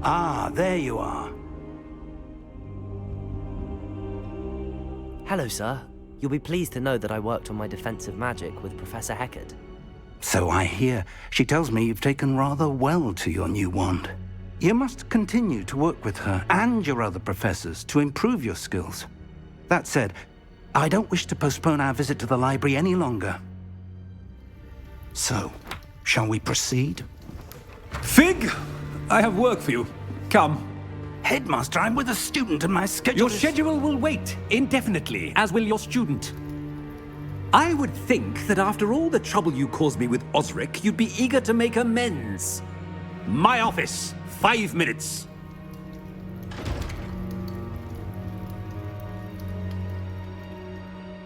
Ah, there you are. Hello, sir. You'll be pleased to know that I worked on my defensive magic with Professor Heckard. So I hear. She tells me you've taken rather well to your new wand. You must continue to work with her and your other professors to improve your skills. That said, I don't wish to postpone our visit to the library any longer. So, shall we proceed? Fig! I have work for you. Come. Headmaster, I'm with a student and my schedule Your is... schedule will wait indefinitely, as will your student. I would think that after all the trouble you caused me with Osric, you'd be eager to make amends. My office, 5 minutes.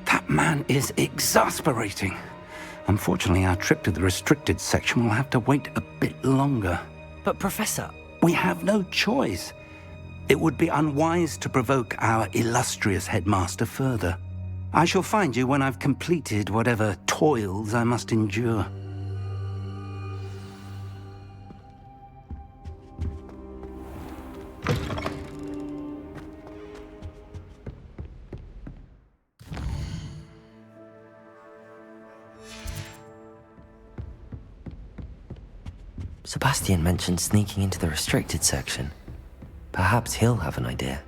That man is exasperating. Unfortunately, our trip to the restricted section will have to wait a bit longer. But, Professor... We have no choice. It would be unwise to provoke our illustrious headmaster further. I shall find you when I've completed whatever toils I must endure. Sebastian mentioned sneaking into the restricted section. Perhaps he'll have an idea.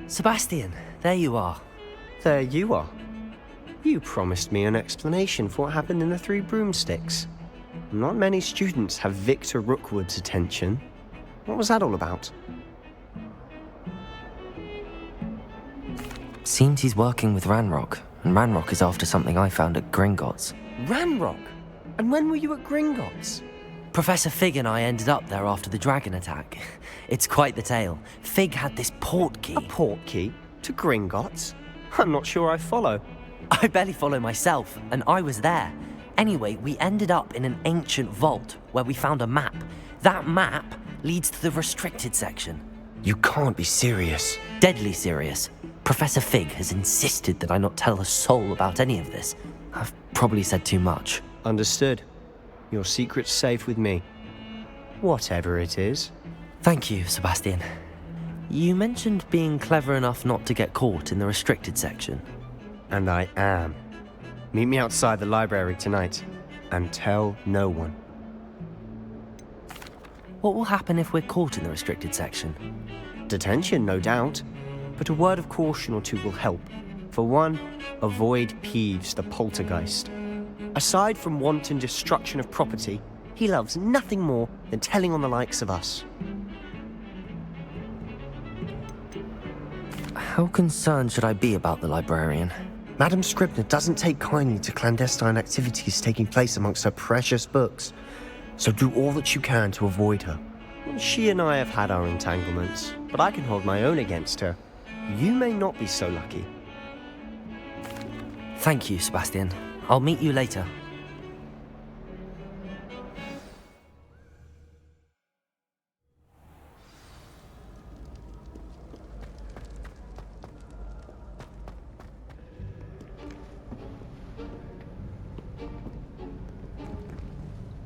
Sebastian, there you are. There you are. You promised me an explanation for what happened in the Three Broomsticks. Not many students have Victor Rookwood's attention. What was that all about? Seems he's working with Ranrock, and Ranrock is after something I found at Gringotts. Ranrock? And when were you at Gringotts? Professor Fig and I ended up there after the dragon attack. It's quite the tale. Fig had this portkey. A portkey? To Gringotts? I'm not sure I follow. I barely follow myself, and I was there. Anyway, we ended up in an ancient vault where we found a map. That map leads to the restricted section. You can't be serious. Deadly serious. Professor Fig has insisted that I not tell a soul about any of this. I've probably said too much. Understood. Your secret's safe with me. Whatever it is. Thank you, Sebastian. You mentioned being clever enough not to get caught in the restricted section. And I am. Meet me outside the library tonight, and tell no one. What will happen if we're caught in the restricted section? Detention, no doubt. But a word of caution or two will help. For one, avoid Peeves the poltergeist. Aside from wanton destruction of property, he loves nothing more than telling on the likes of us. How concerned should I be about the librarian? Madam Scribner doesn't take kindly to clandestine activities taking place amongst her precious books, so do all that you can to avoid her. She and I have had our entanglements, but I can hold my own against her. You may not be so lucky. Thank you, Sebastian. I'll meet you later.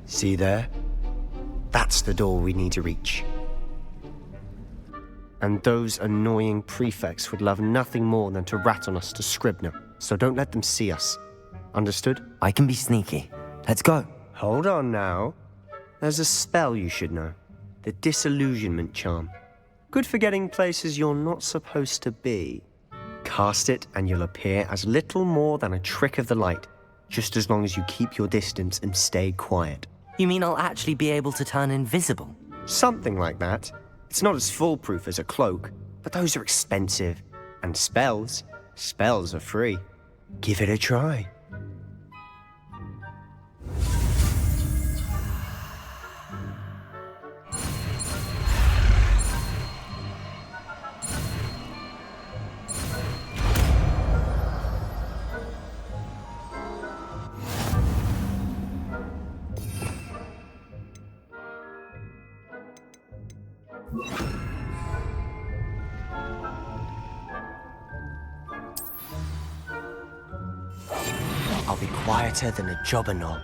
See there? That's the door we need to reach. And those annoying prefects would love nothing more than to rat on us to Scribner, so don't let them see us. Understood? I can be sneaky. Let's go. Hold on now. There's a spell you should know. The Disillusionment Charm. Good for getting places you're not supposed to be. Cast it and you'll appear as little more than a trick of the light, just as long as you keep your distance and stay quiet. You mean I'll actually be able to turn invisible? Something like that. It's not as foolproof as a cloak, but those are expensive. And spells are free. Give it a try. I'll be quieter than a jobberknoll.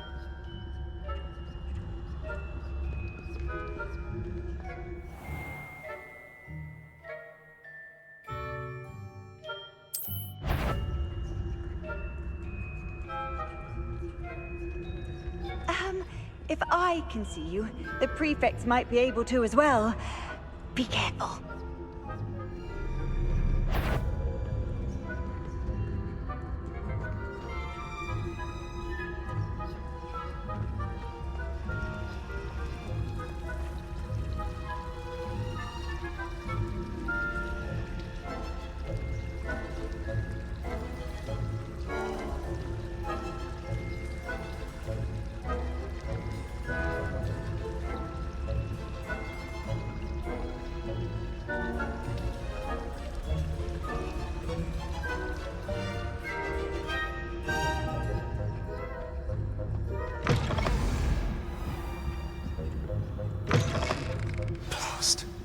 If I can see you, the prefects might be able to as well. Be careful.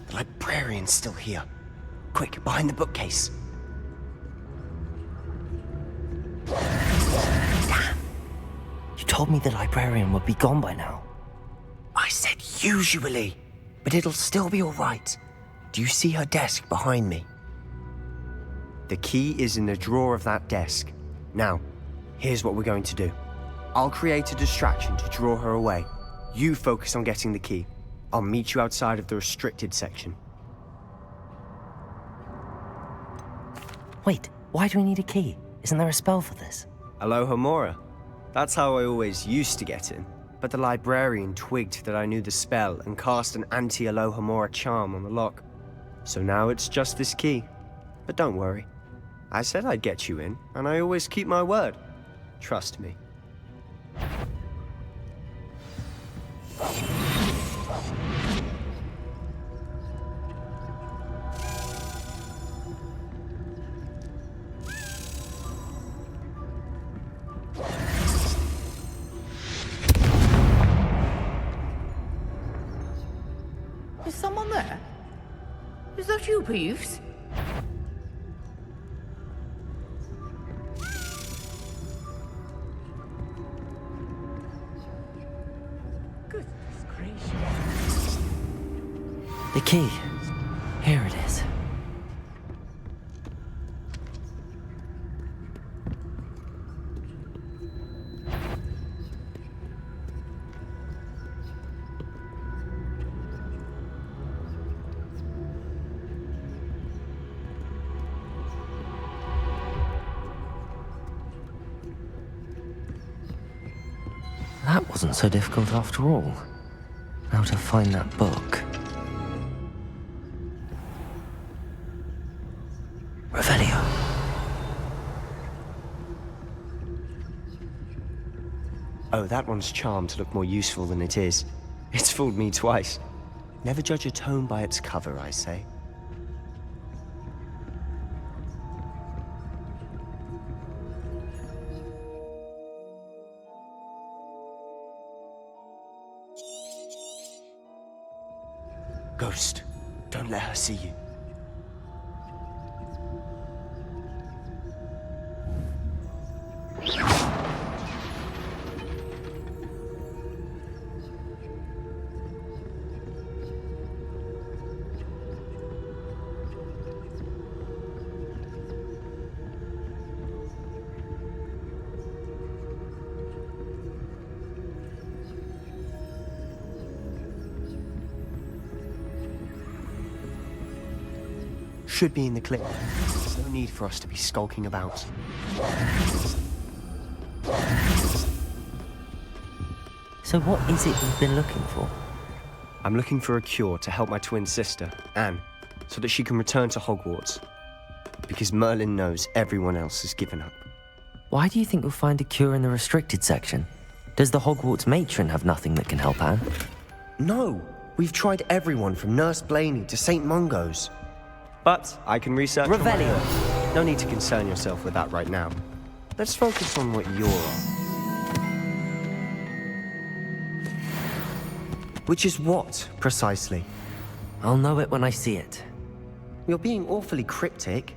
The librarian's still here. Quick, behind the bookcase. Damn! You told me the librarian would be gone by now. I said usually, but it'll still be all right. Do you see her desk behind me? The key is in the drawer of that desk. Now, here's what we're going to do. I'll create a distraction to draw her away. You focus on getting the key. I'll meet you outside of the restricted section. Wait, why do we need a key? Isn't there a spell for this? Alohomora. That's how I always used to get in. But the librarian twigged that I knew the spell and cast an anti-Alohomora charm on the lock. So now it's just this key. But don't worry. I said I'd get you in, and I always keep my word. Trust me. Is someone there? Is that you, Peeves? Goodness gracious. The key. Here it is. That wasn't so difficult after all. Now to find that book. Revelio. Oh, that one's charmed to look more useful than it is. It's fooled me twice. Never judge a tome by its cover, I say. Ghost, don't let her see you. Should be in the clip. There's no need for us to be skulking about. So what is it you've been looking for? I'm looking for a cure to help my twin sister, Anne, so that she can return to Hogwarts. Because Merlin knows everyone else has given up. Why do you think you'll find a cure in the restricted section? Does the Hogwarts matron have nothing that can help Anne? No! We've tried everyone from Nurse Blaney to St. Mungo's. But I can research on my Revelio. own. No need to concern yourself with that right now. Let's focus on what you're on. Which is what, precisely? I'll know it when I see it. You're being awfully cryptic.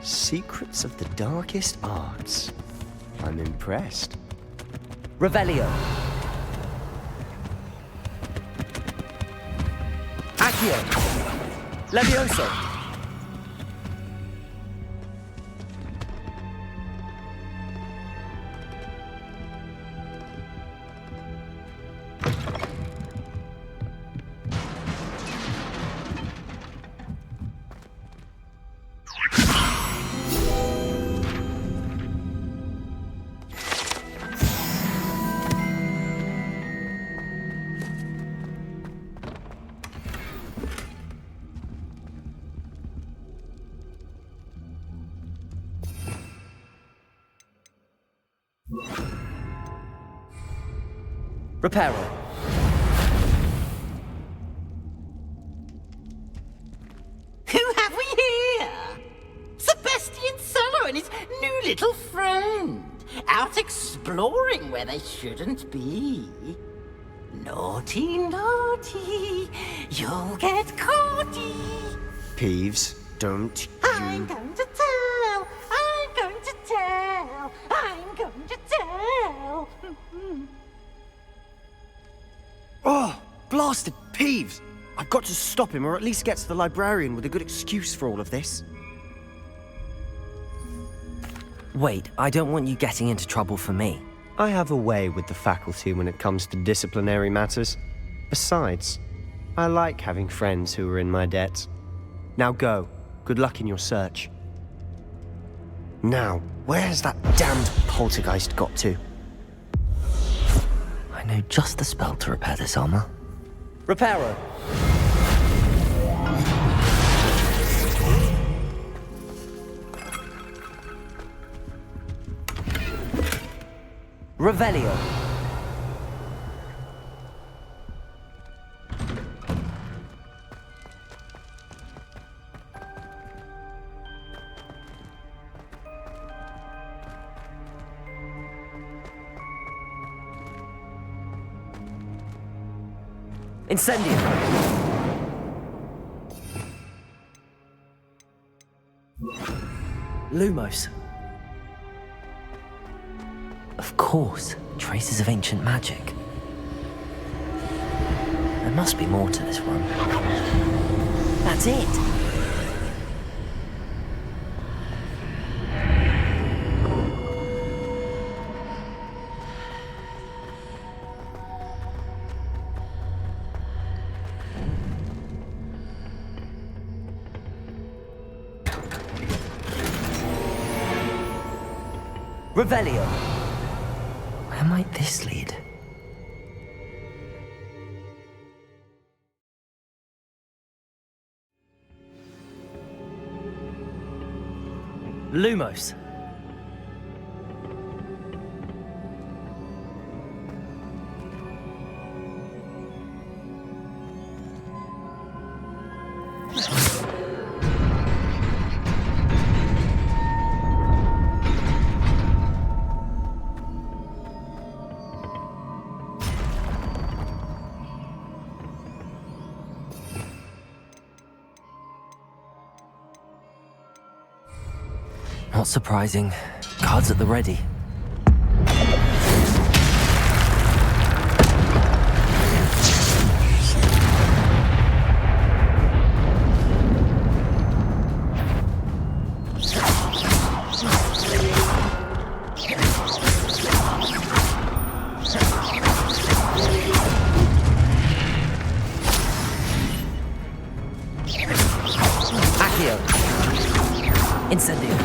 Secrets of the darkest arts. I'm impressed. Revelio. Accio. Levioso. Reparo. Who have we here? Sebastian Solo and his new little friend. Out exploring where they shouldn't be. Naughty, naughty, you'll get caughty. Peeves, don't I'm you... going to tell, I'm going to tell, I'm going to tell. Oh, blasted Peeves! I've got to stop him, or at least get to the librarian with a good excuse for all of this. Wait, I don't want you getting into trouble for me. I have a way with the faculty when it comes to disciplinary matters. Besides, I like having friends who are in my debt. Now go. Good luck in your search. Now, where's that damned poltergeist got to? I know just the spell to repair this armor. Reparo. Revelio. Incendio. Lumos. Of course, traces of ancient magic. There must be more to this run. That's it! Revelio. Where might this lead? Lumos. Not surprising. Cards at the ready. Accio. Incendio.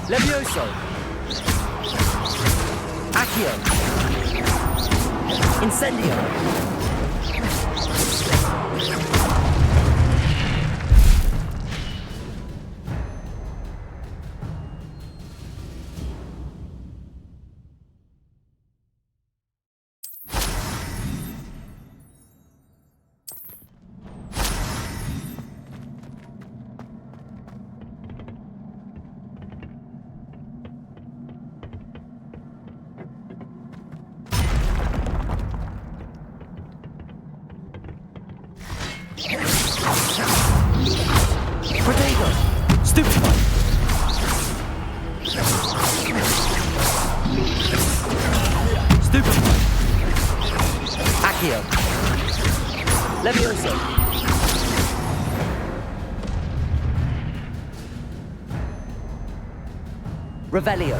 Levioso. Accio. Incendio. Revelio.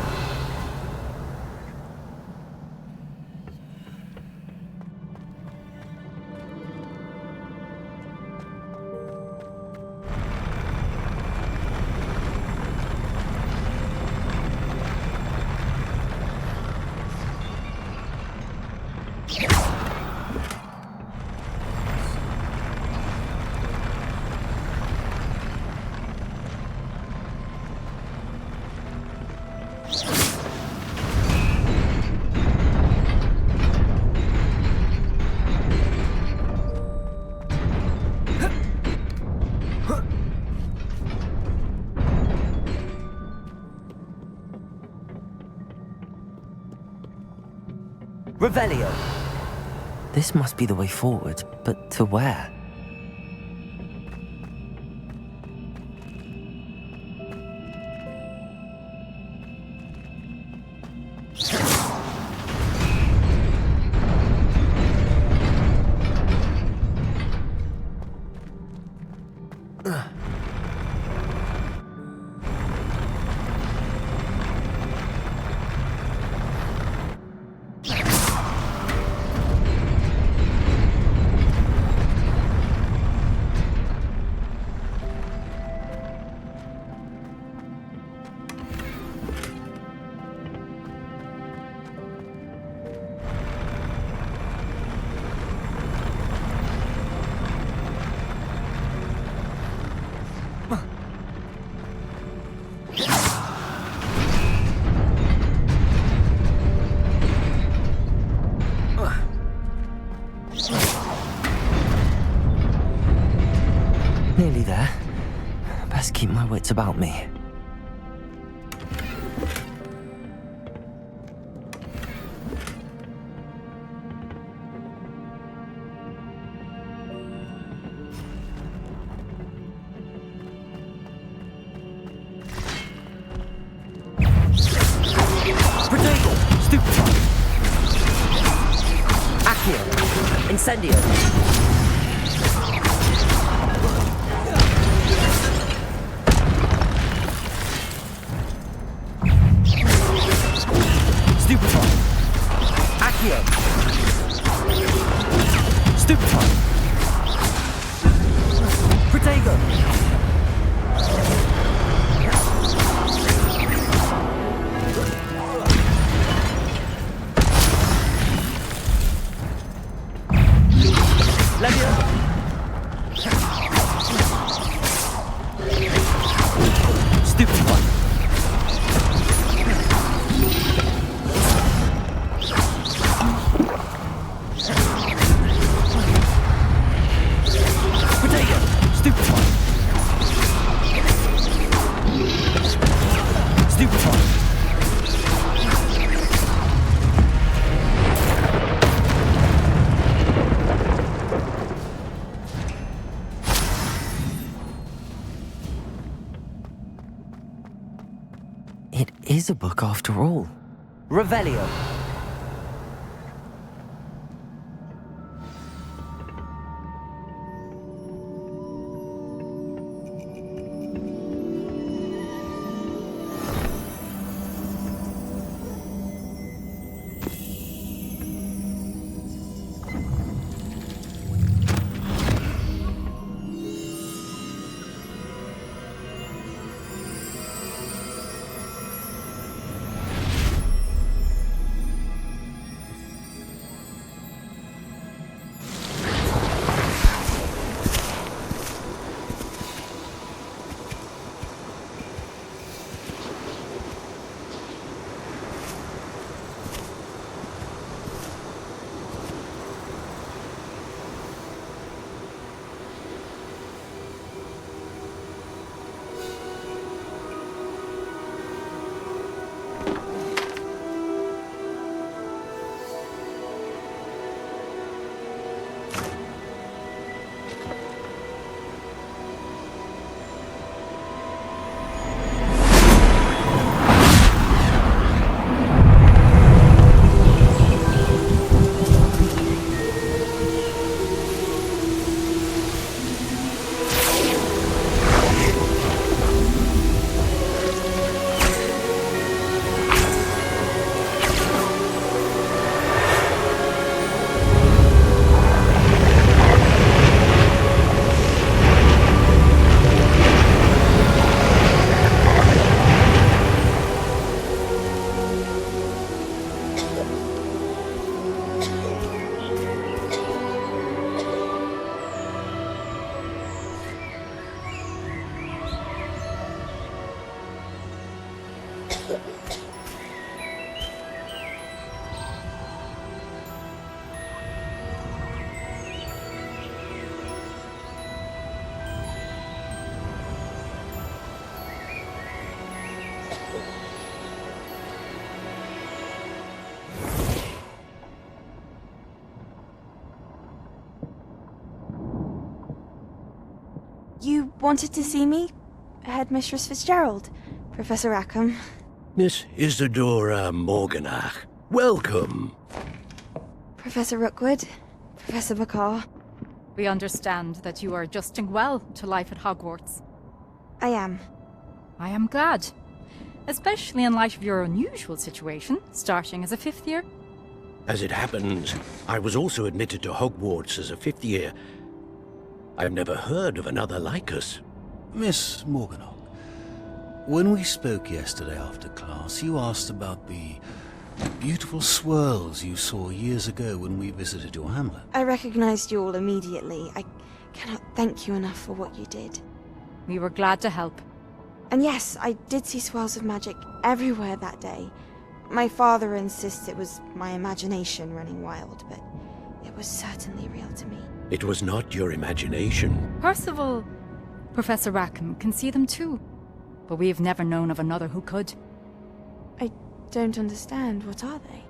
Revelio. This must be the way forward, but to where? Nearly there. Best keep my wits about me. Protego! Stupefy! Accio! Incendio! Stupefy! Accio! Stupefy! Protego! Levio! Stupefy! Protego! Stupefy! Stupefy! It is a book after all. Revelio. wanted to see me? Headmistress Fitzgerald, Professor Rackham. Miss Isadora Morganach, welcome. Professor Rookwood, Professor Bakar. We understand that you are adjusting well to life at Hogwarts. I am. I am glad. Especially in light of your unusual situation, starting as a 5th year. As it happens, I was also admitted to Hogwarts as a 5th year. I've never heard of another like us. Miss Morganach, when we spoke yesterday after class, you asked about the beautiful swirls you saw years ago when we visited your hamlet. I recognized you all immediately. I cannot thank you enough for what you did. We were glad to help. And yes, I did see swirls of magic everywhere that day. My father insists it was my imagination running wild, but it was certainly real to me. It was not your imagination. Percival, Professor Rackham can see them too. But we have never known of another who could. I don't understand. What are they?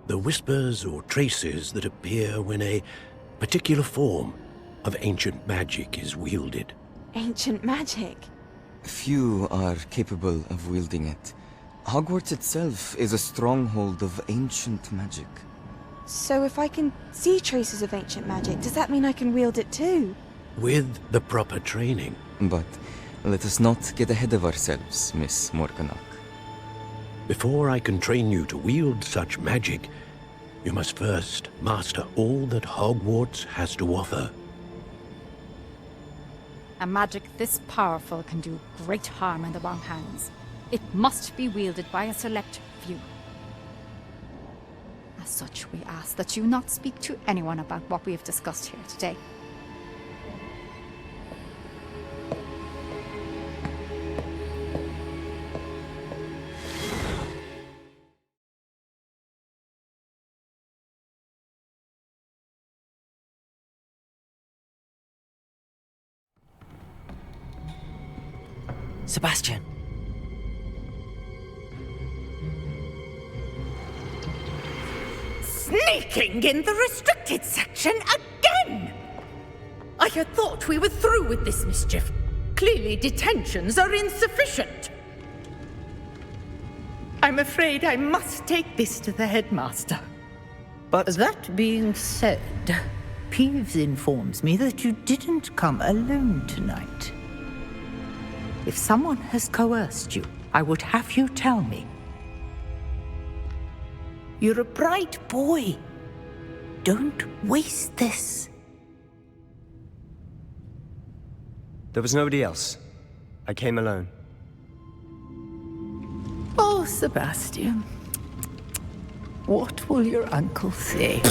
The whispers or traces that appear when a particular form of ancient magic is wielded. Ancient magic? Few are capable of wielding it. Hogwarts itself is a stronghold of ancient magic. So if I can see traces of ancient magic, does that mean I can wield it too? With the proper training. But let us not get ahead of ourselves, Miss Morganach. Before I can train you to wield such magic, you must first master all that Hogwarts has to offer. A magic this powerful can do great harm in the wrong hands. It must be wielded by a select few. As such, we ask that you not speak to anyone about what we have discussed here today. Sebastian. Sneaking in the restricted section again! I had thought we were through with this mischief. Clearly detentions are insufficient. I'm afraid I must take this to the headmaster. But that being said, Peeves informs me that you didn't come alone tonight. If someone has coerced you, I would have you tell me. You're a bright boy. Don't waste this. there was nobody else. I came alone. Oh, Sebastian. What will your uncle say?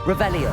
Revelio.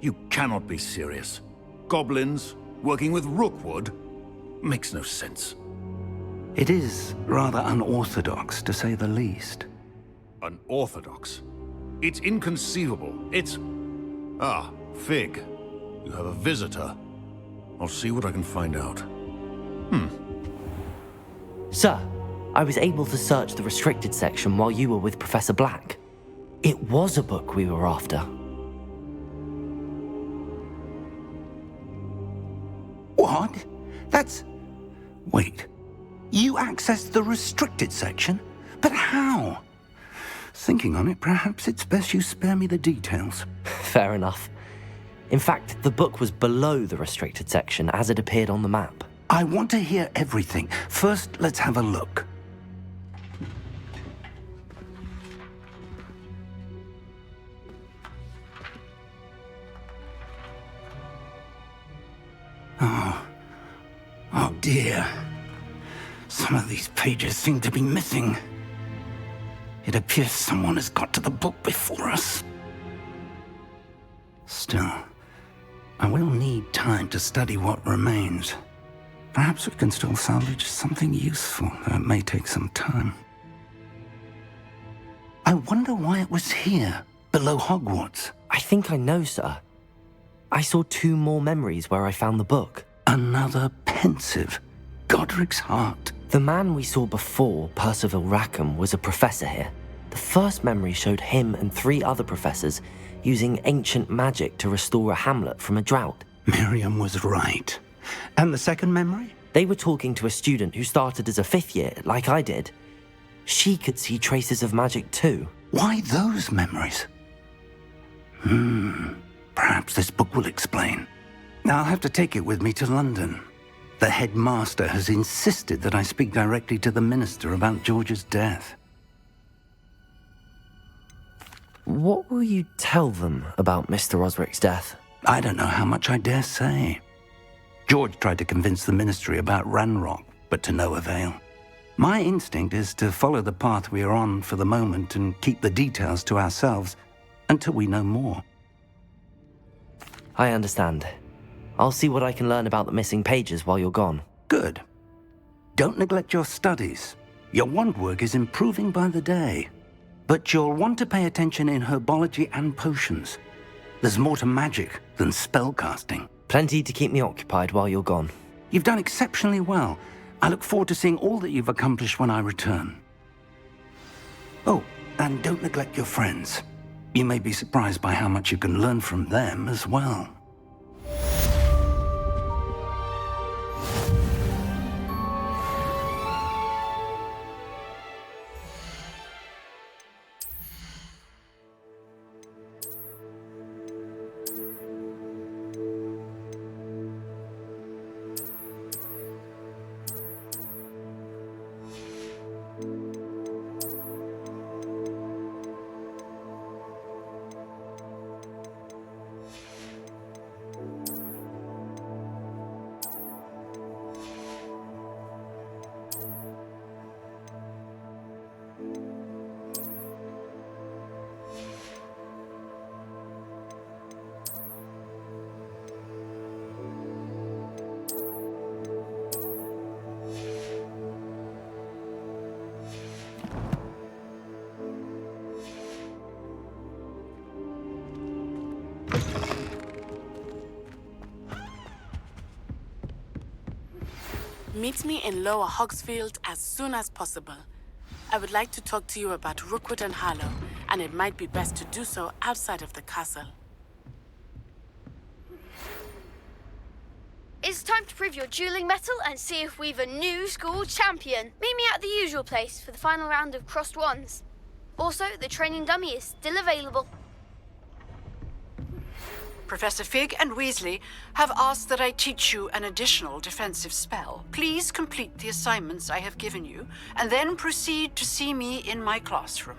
You cannot be serious. Goblins working with Rookwood makes no sense. It is rather unorthodox, to say the least. Unorthodox? It's inconceivable. It's... Ah, Fig. You have a visitor. I'll see what I can find out. Sir, I was able to search the restricted section while you were with Professor Black. It was a book we were after. What? That's... Wait. You accessed the restricted section? But how? Thinking on it, perhaps it's best you spare me the details. Fair enough. In fact, the book was below the restricted section as it appeared on the map. I want to hear everything. First, let's have a look. Oh dear. Some of these pages seem to be missing. It appears someone has got to the book before us. Still, I will need time to study what remains. Perhaps we can still salvage something useful, though it may take some time. I wonder why it was here, below Hogwarts. I think I know, sir. I saw 2 more memories where I found the book. Another pensive. Godric's heart. The man we saw before, Percival Rackham, was a professor here. The first memory showed him and 3 other professors using ancient magic to restore a hamlet from a drought. Miriam was right. And the second memory? They were talking to a student who started as a 5th year, like I did. She could see traces of magic too. Why those memories? Perhaps this book will explain. I'll have to take it with me to London. The headmaster has insisted that I speak directly to the minister about George's death. What will you tell them about Mr. Osric's death? I don't know how much I dare say. George tried to convince the ministry about Ranrock, but to no avail. My instinct is to follow the path we are on for the moment and keep the details to ourselves until we know more. I understand. I'll see what I can learn about the missing pages while you're gone. Good. Don't neglect your studies. Your wand work is improving by the day. But you'll want to pay attention in herbology and potions. There's more to magic than spellcasting. Plenty to keep me occupied while you're gone. You've done exceptionally well. I look forward to seeing all that you've accomplished when I return. Oh, and don't neglect your friends. You may be surprised by how much you can learn from them as well. Meet me in Lower Hogsfield as soon as possible. I would like to talk to you about Rookwood and Harlow, and it might be best to do so outside of the castle. It's time to prove your dueling mettle and see if we've a new school champion. Meet me at the usual place for the final round of crossed wands. Also, the training dummy is still available. Professor Fig and Weasley have asked that I teach you an additional defensive spell. Please complete the assignments I have given you, and then proceed to see me in my classroom.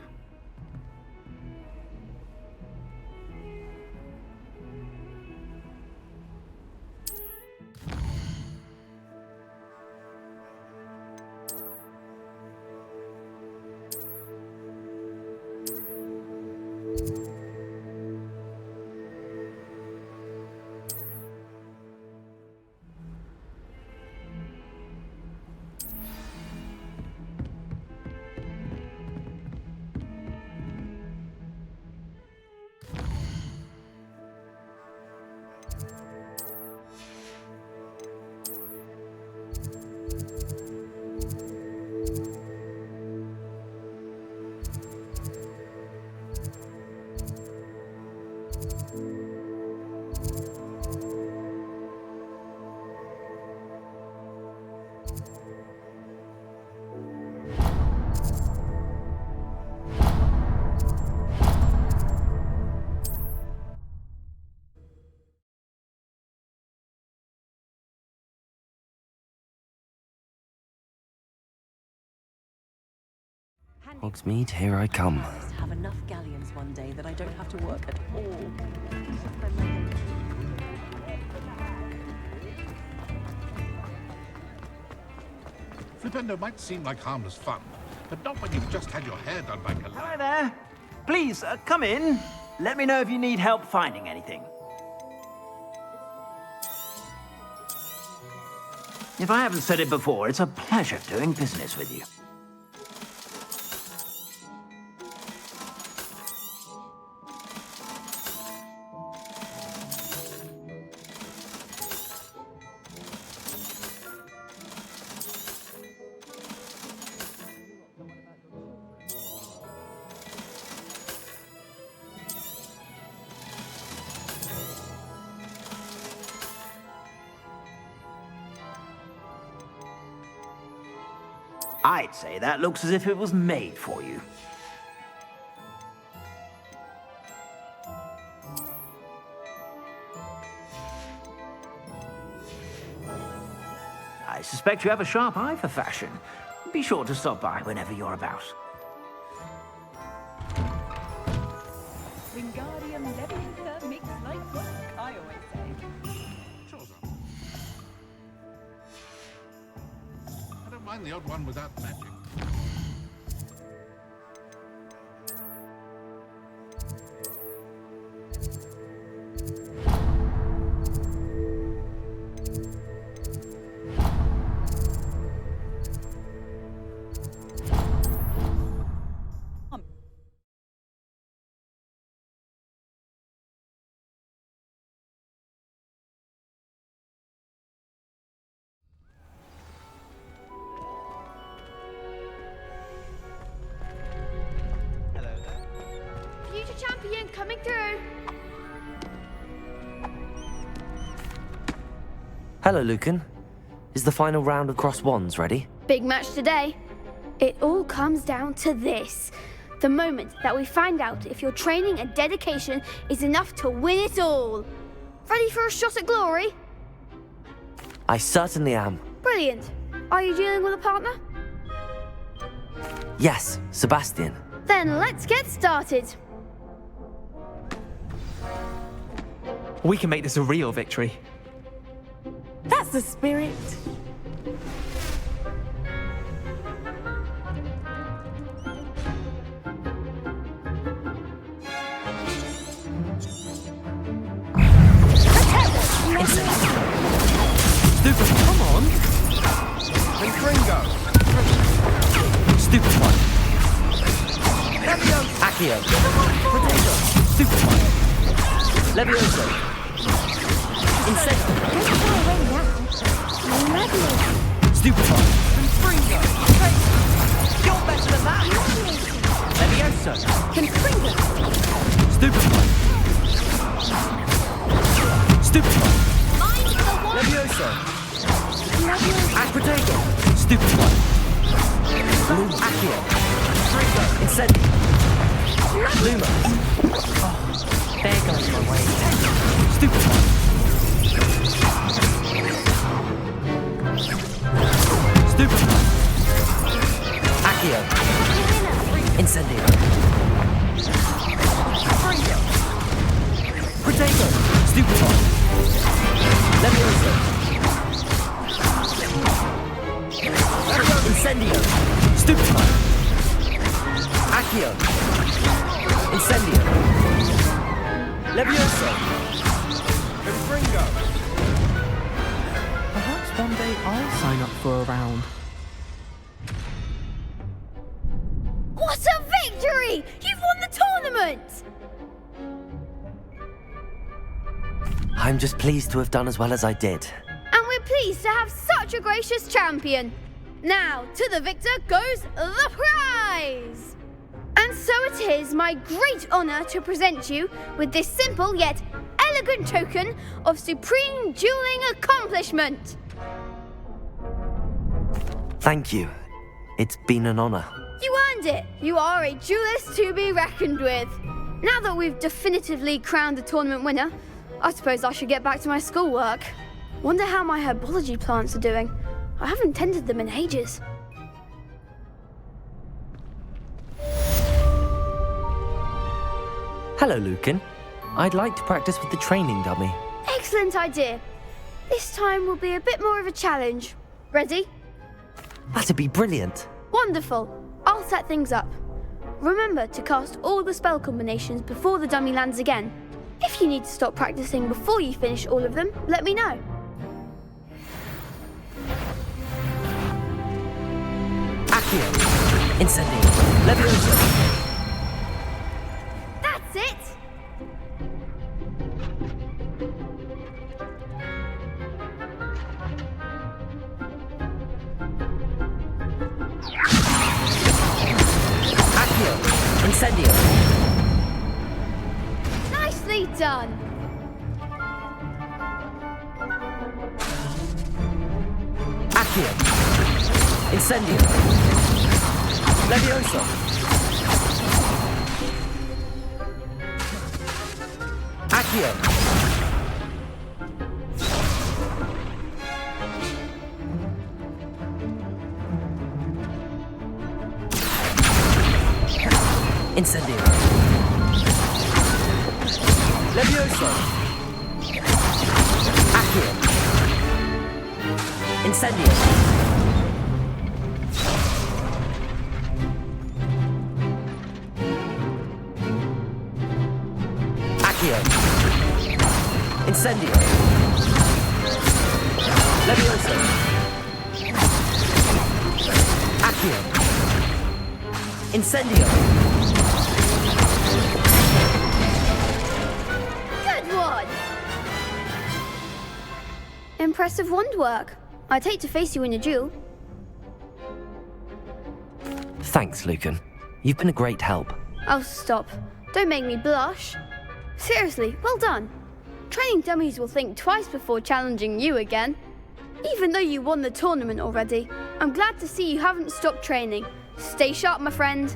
Hogsmeade, here I come. Have enough galleons one day that I don't have to work at all. Flipendo might seem like harmless fun, but not when you've just had your hair done by Kalai. Hi there. Please, come in. Let me know if you need help finding anything. If I haven't said it before, it's a pleasure doing business with you. I'd say that looks as if it was made for you. I suspect you have a sharp eye for fashion. Be sure to stop by whenever you're about. Wingardium Leviosa makes life work, I always say. I don't mind the odd one without magic. Future champion coming through. Hello, Lucan. Is the final round of crossed wands ready? Big match today. It all comes down to this. The moment that we find out if your training and dedication is enough to win it all. Ready for a shot at glory? I certainly am. Brilliant. Are you dealing with a partner? Yes, Sebastian. Then let's get started. We can make this a real victory. That's the spirit. Stupid, come on! Confringo! Stupid one. Accio. Potato. Stupid one. Levioso. Insect. Stupid one. Confringo. You're better than that. Levioso. Confringo. Stupid one. Stupid one. Levioso. Acquitago. Stupid one. Accio. Incendio. Luma. Oh, there goes my way. Stupid one. Stupid one. Accio. Incendio. Potato. Stupid one. Levioso. Incendio. Stupid one. Accio. Incendio. Levioso. Confringo! Perhaps one day I'll sign up for a round. What a victory! You've won the tournament! I'm just pleased to have done as well as I did. And we're pleased to have such a gracious champion. Now, to the victor goes the prize! And so it is my great honor to present you with this simple yet elegant token of supreme dueling accomplishment. Thank you. It's been an honor. You earned it. You are a duelist to be reckoned with. Now that we've definitively crowned the tournament winner, I suppose I should get back to my schoolwork. Wonder how my herbology plants are doing. I haven't tended them in ages. Hello, Lucan. I'd like to practice with the training dummy. Excellent idea. This time will be a bit more of a challenge. Ready? That'd be brilliant. Wonderful. I'll set things up. Remember to cast all the spell combinations before the dummy lands again. If you need to stop practicing before you finish all of them, let me know. Accio. Incendio. Levioso. That's it! Accio. Incendio. Nicely done! Accio. Incendio. Levioso. Accio. Incendio. Levioso. Accio. Incendio. Accio. Incendio. Levioso. Accio. Incendio. Good one! Impressive wand work. I'd hate to face you in a duel. Thanks, Lucan. You've been a great help. Oh, stop. Don't make me blush. Seriously, well done. Training dummies will think twice before challenging you again. Even though you won the tournament already, I'm glad to see you haven't stopped training. Stay sharp, my friend.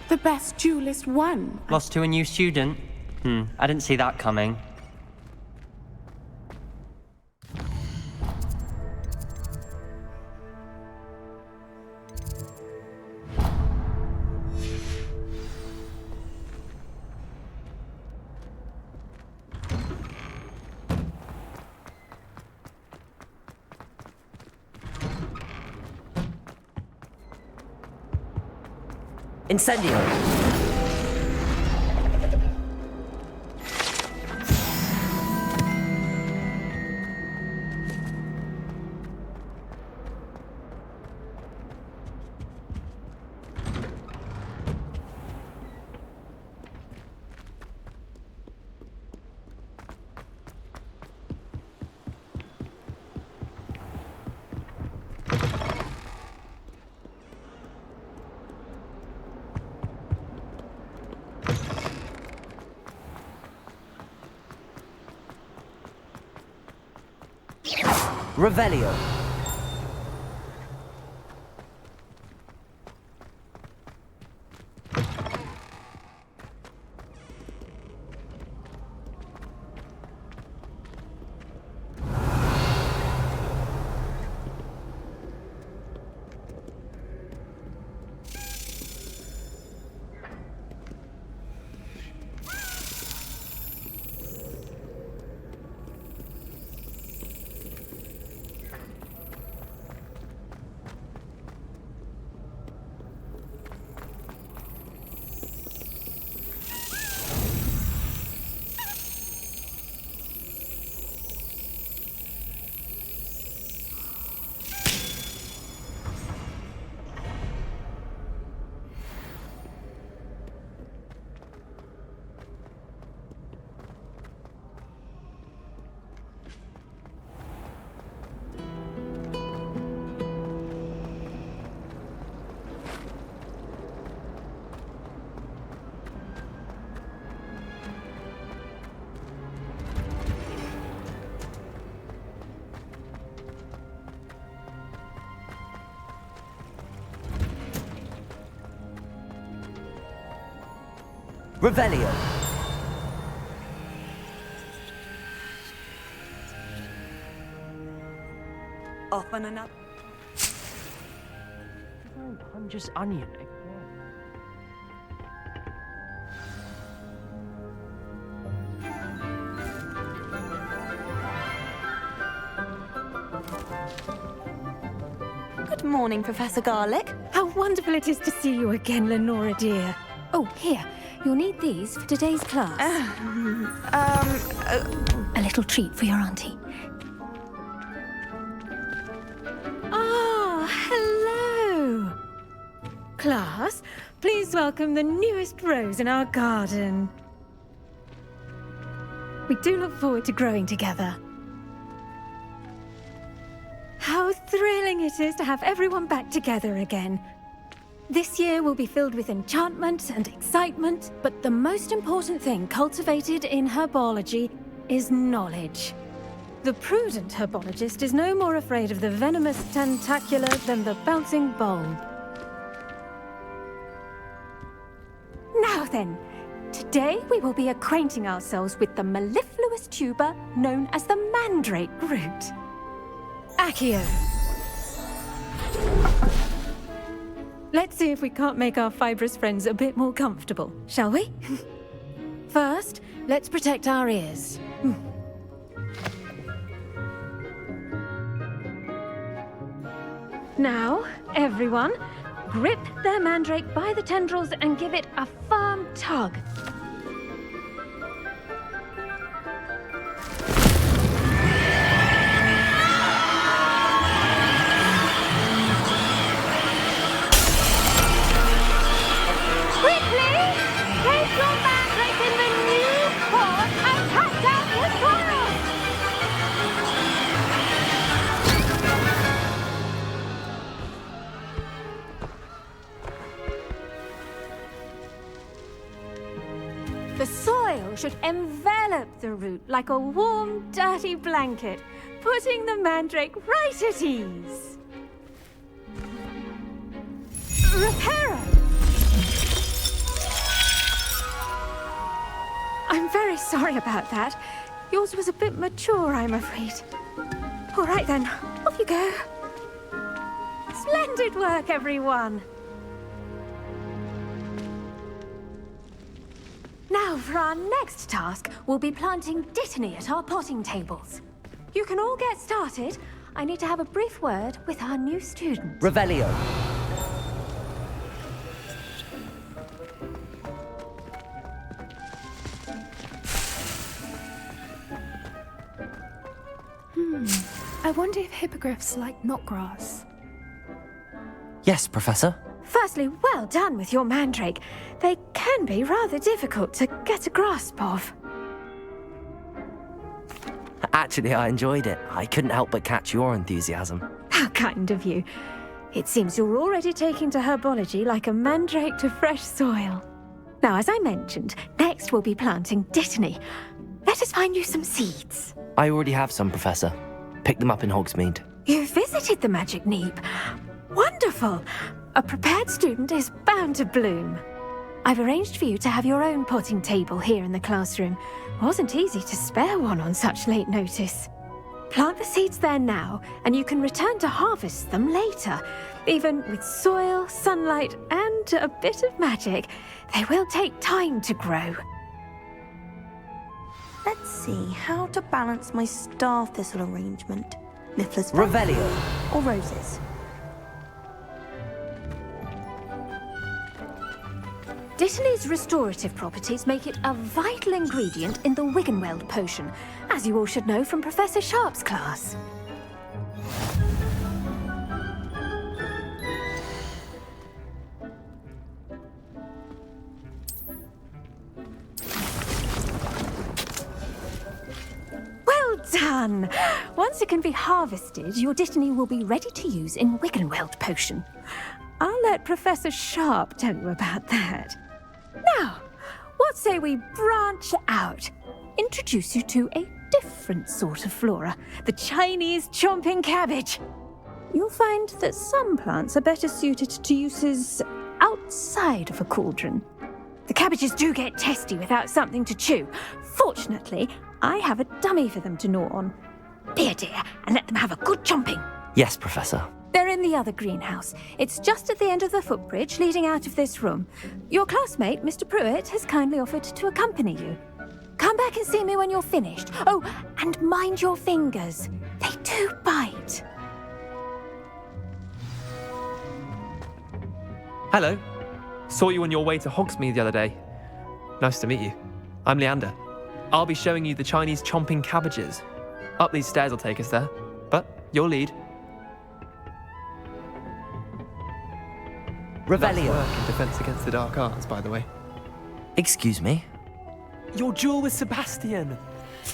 The best duelist won. Lost to a new student? I didn't see that coming. Incendio. Revelio. Revelio. off on another. I'm just onion. Good morning, Professor Garlic. How wonderful it is to see you again, Lenora dear. Oh, here. You'll need these for today's class. A little treat for your auntie. Ah, hello. Class, please welcome the newest rose in our garden. We do look forward to growing together. How thrilling it is to have everyone back together again. This year will be filled with enchantment and excitement, but the most important thing cultivated in herbology is knowledge. The prudent herbologist is no more afraid of the venomous tentacula than the bouncing bulb. Now then, today we will be acquainting ourselves with the mellifluous tuber known as the mandrake root. Accio. Let's see if we can't make our fibrous friends a bit more comfortable, shall we? First, let's protect our ears. Now, everyone, grip their mandrake by the tendrils and give it a firm tug. The soil should envelop the root like a warm, dirty blanket, putting the mandrake right at ease. Reparo! I'm very sorry about that. Yours was a bit mature, I'm afraid. All right then, off you go. Splendid work, everyone. Now, for our next task, we'll be planting dittany at our potting tables. You can all get started. I need to have a brief word with our new student. Revelio. I wonder if hippogriffs like knotgrass. Yes, Professor. Firstly, well done with your mandrake. They can be rather difficult to get a grasp of. Actually, I enjoyed it. I couldn't help but catch your enthusiasm. How kind of you. It seems you're already taking to herbology like a mandrake to fresh soil. Now, as I mentioned, next we'll be planting dittany. Let us find you some seeds. I already have some, Professor. Picked them up in Hogsmeade. You visited the Magic Neep. Wonderful! A prepared student is bound to bloom. I've arranged for you to have your own potting table here in the classroom. Wasn't easy to spare one on such late notice. Plant the seeds there now, and you can return to harvest them later. Even with soil, sunlight, and a bit of magic, they will take time to grow. Let's see how to balance my star thistle arrangement. Mifflin's Revelio. Or roses. Dittany's restorative properties make it a vital ingredient in the Wiggenweld potion, as you all should know from Professor Sharp's class. Well done! Once it can be harvested, your dittany will be ready to use in Wiggenweld potion. I'll let Professor Sharp tell you about that. Now, what say we branch out? Introduce you to a different sort of flora, the Chinese chomping cabbage. You'll find that some plants are better suited to uses outside of a cauldron. The cabbages do get testy without something to chew. Fortunately, I have a dummy for them to gnaw on. Be a dear and let them have a good chomping. Yes, Professor. They're in the other greenhouse. It's just at the end of the footbridge leading out of this room. Your classmate, Mr. Pruitt, has kindly offered to accompany you. Come back and see me when you're finished. Oh, and mind your fingers. They do bite. Hello. Saw you on your way to Hogsmeade the other day. Nice to meet you. I'm Leander. I'll be showing you the Chinese chomping cabbages. Up these stairs will take us there, but you'll lead. Revelio. That's work in Defense Against the Dark Arts, by the way. Excuse me? Your duel with Sebastian!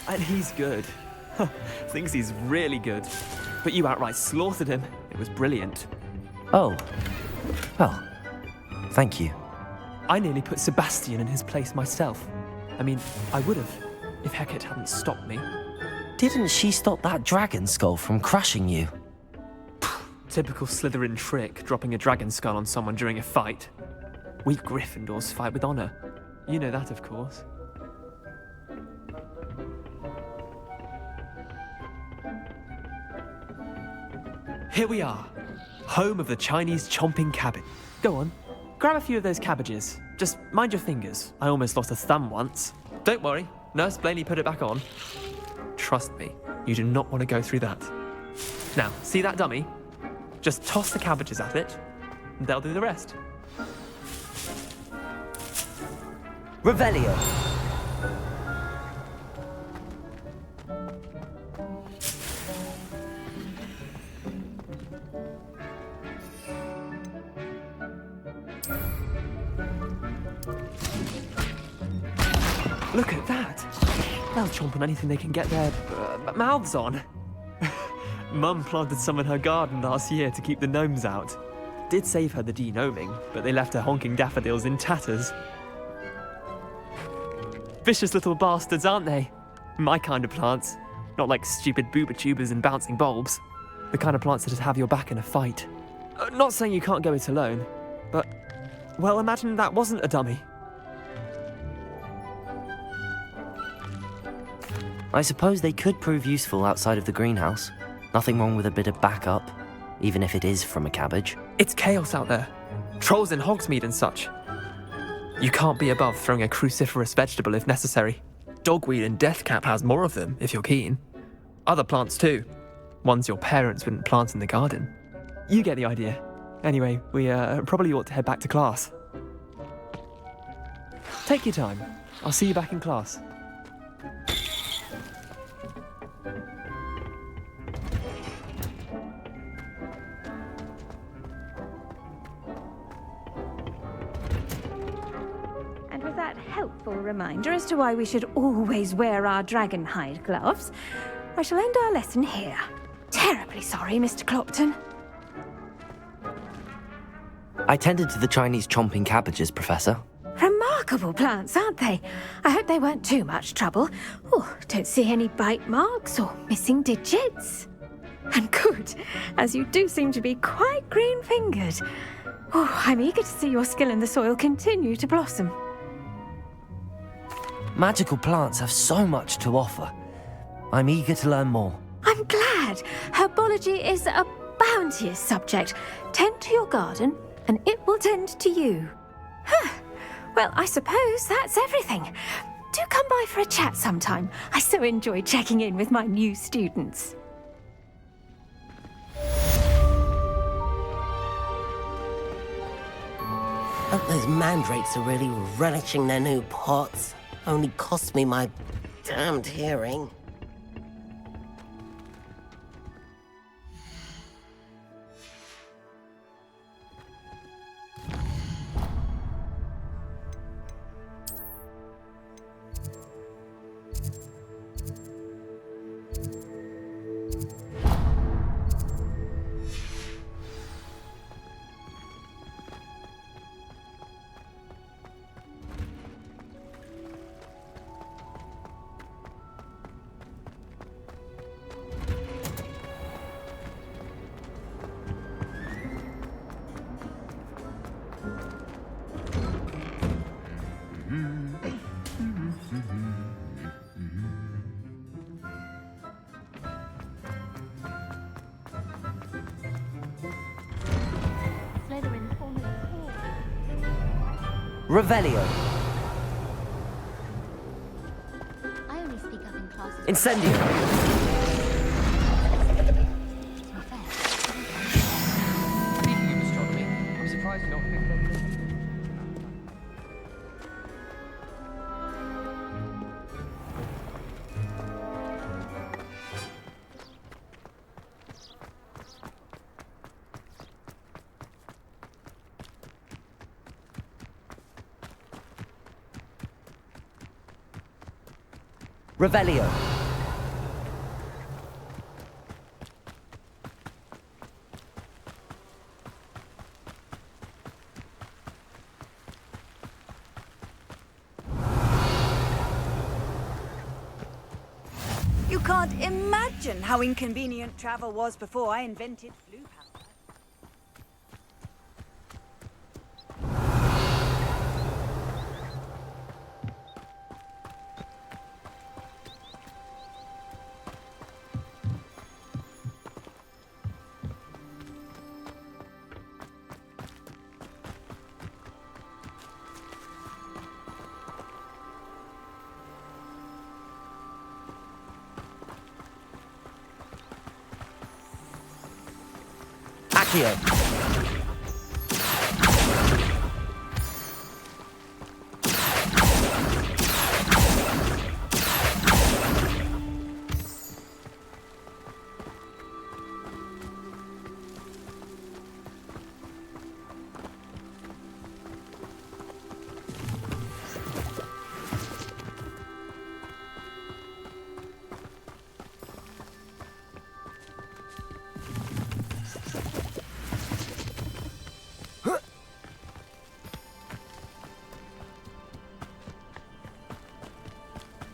And he's good. Thinks he's really good. But you outright slaughtered him. It was brilliant. Oh. Well, thank you. I nearly put Sebastian in his place myself. I mean, I would have, if Hecate hadn't stopped me. Didn't she stop that dragon skull from crushing you? Typical Slytherin trick, dropping a dragon skull on someone during a fight. We Gryffindors fight with honor. You know that, of course. Here we are, home of the Chinese chomping cabbage. Go on, grab a few of those cabbages. Just mind your fingers. I almost lost a thumb once. Don't worry, Nurse Blaney put it back on. Trust me, you do not want to go through that. Now, see that dummy? Just toss the cabbages at it, and they'll do the rest. Revelio. Look at that! They'll chomp on anything they can get their mouths on. Mum planted some in her garden last year to keep the gnomes out. Did save her the de-gnoming, but they left her honking daffodils in tatters. Vicious little bastards, aren't they? My kind of plants. Not like stupid booba tubers and bouncing bulbs. The kind of plants that just have your back in a fight. Not saying you can't go it alone, but, well, imagine that wasn't a dummy. I suppose they could prove useful outside of the greenhouse. Nothing wrong with a bit of backup, even if it is from a cabbage. It's chaos out there. Trolls in Hogsmeade and such. You can't be above throwing a cruciferous vegetable if necessary. Dogweed and deathcap has more of them, if you're keen. Other plants too. Ones your parents wouldn't plant in the garden. You get the idea. Anyway, we probably ought to head back to class. Take your time. I'll see you back in class. Helpful reminder as to why we should always wear our dragon hide gloves, I shall end our lesson here. Terribly sorry, Mr. Clopton. I tended to the Chinese chomping cabbages, Professor. Remarkable plants, aren't they? I hope they weren't too much trouble. Oh, don't see any bite marks or missing digits. And good, as you do seem to be quite green-fingered. Oh, I'm eager to see your skill in the soil continue to blossom. Magical plants have so much to offer. I'm eager to learn more. I'm glad. Herbology is a bounteous subject. Tend to your garden, and it will tend to you. Huh. Well, I suppose that's everything. Do come by for a chat sometime. I so enjoy checking in with my new students. Hope those mandrakes are really relishing their new pots. Only cost me my damned hearing. Revelio. I only speak up in classes. Incendio. Speaking of astronomy, I'm surprised you don't pick it up. Revelio. You can't imagine how inconvenient travel was before I invented blue powder. Accio.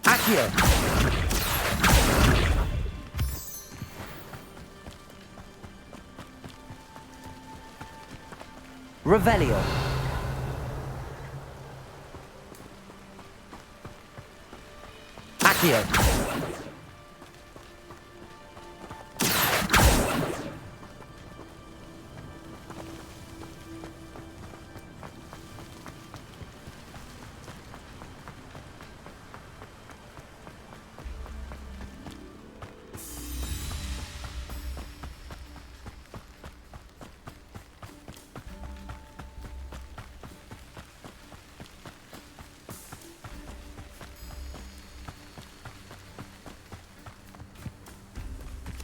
Accio. Revelio. Accio.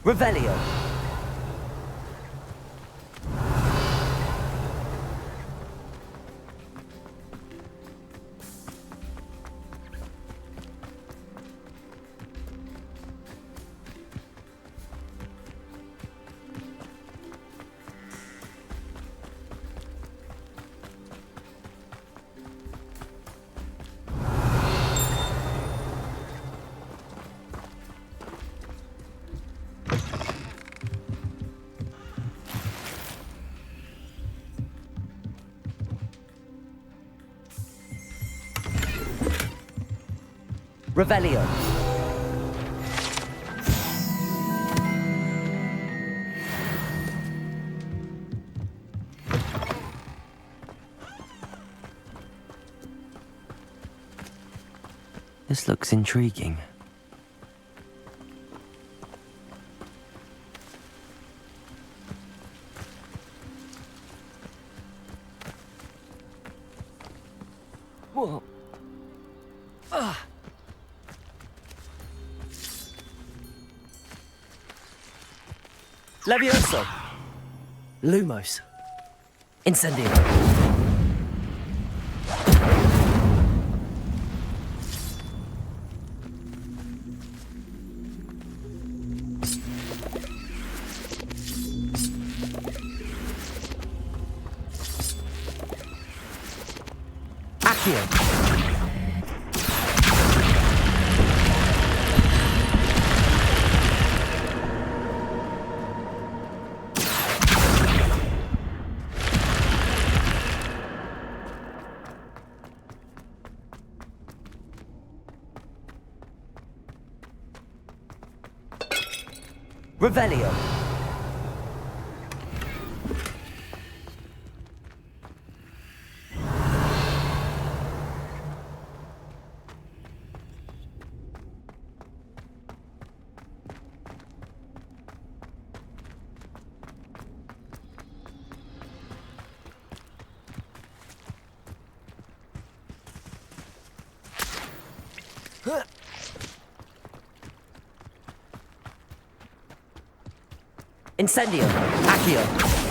Revelio. Revelio. This looks intriguing. Whoa. Levioso. Lumos. Incendio. Accio. Revelio. Incendio. Accio.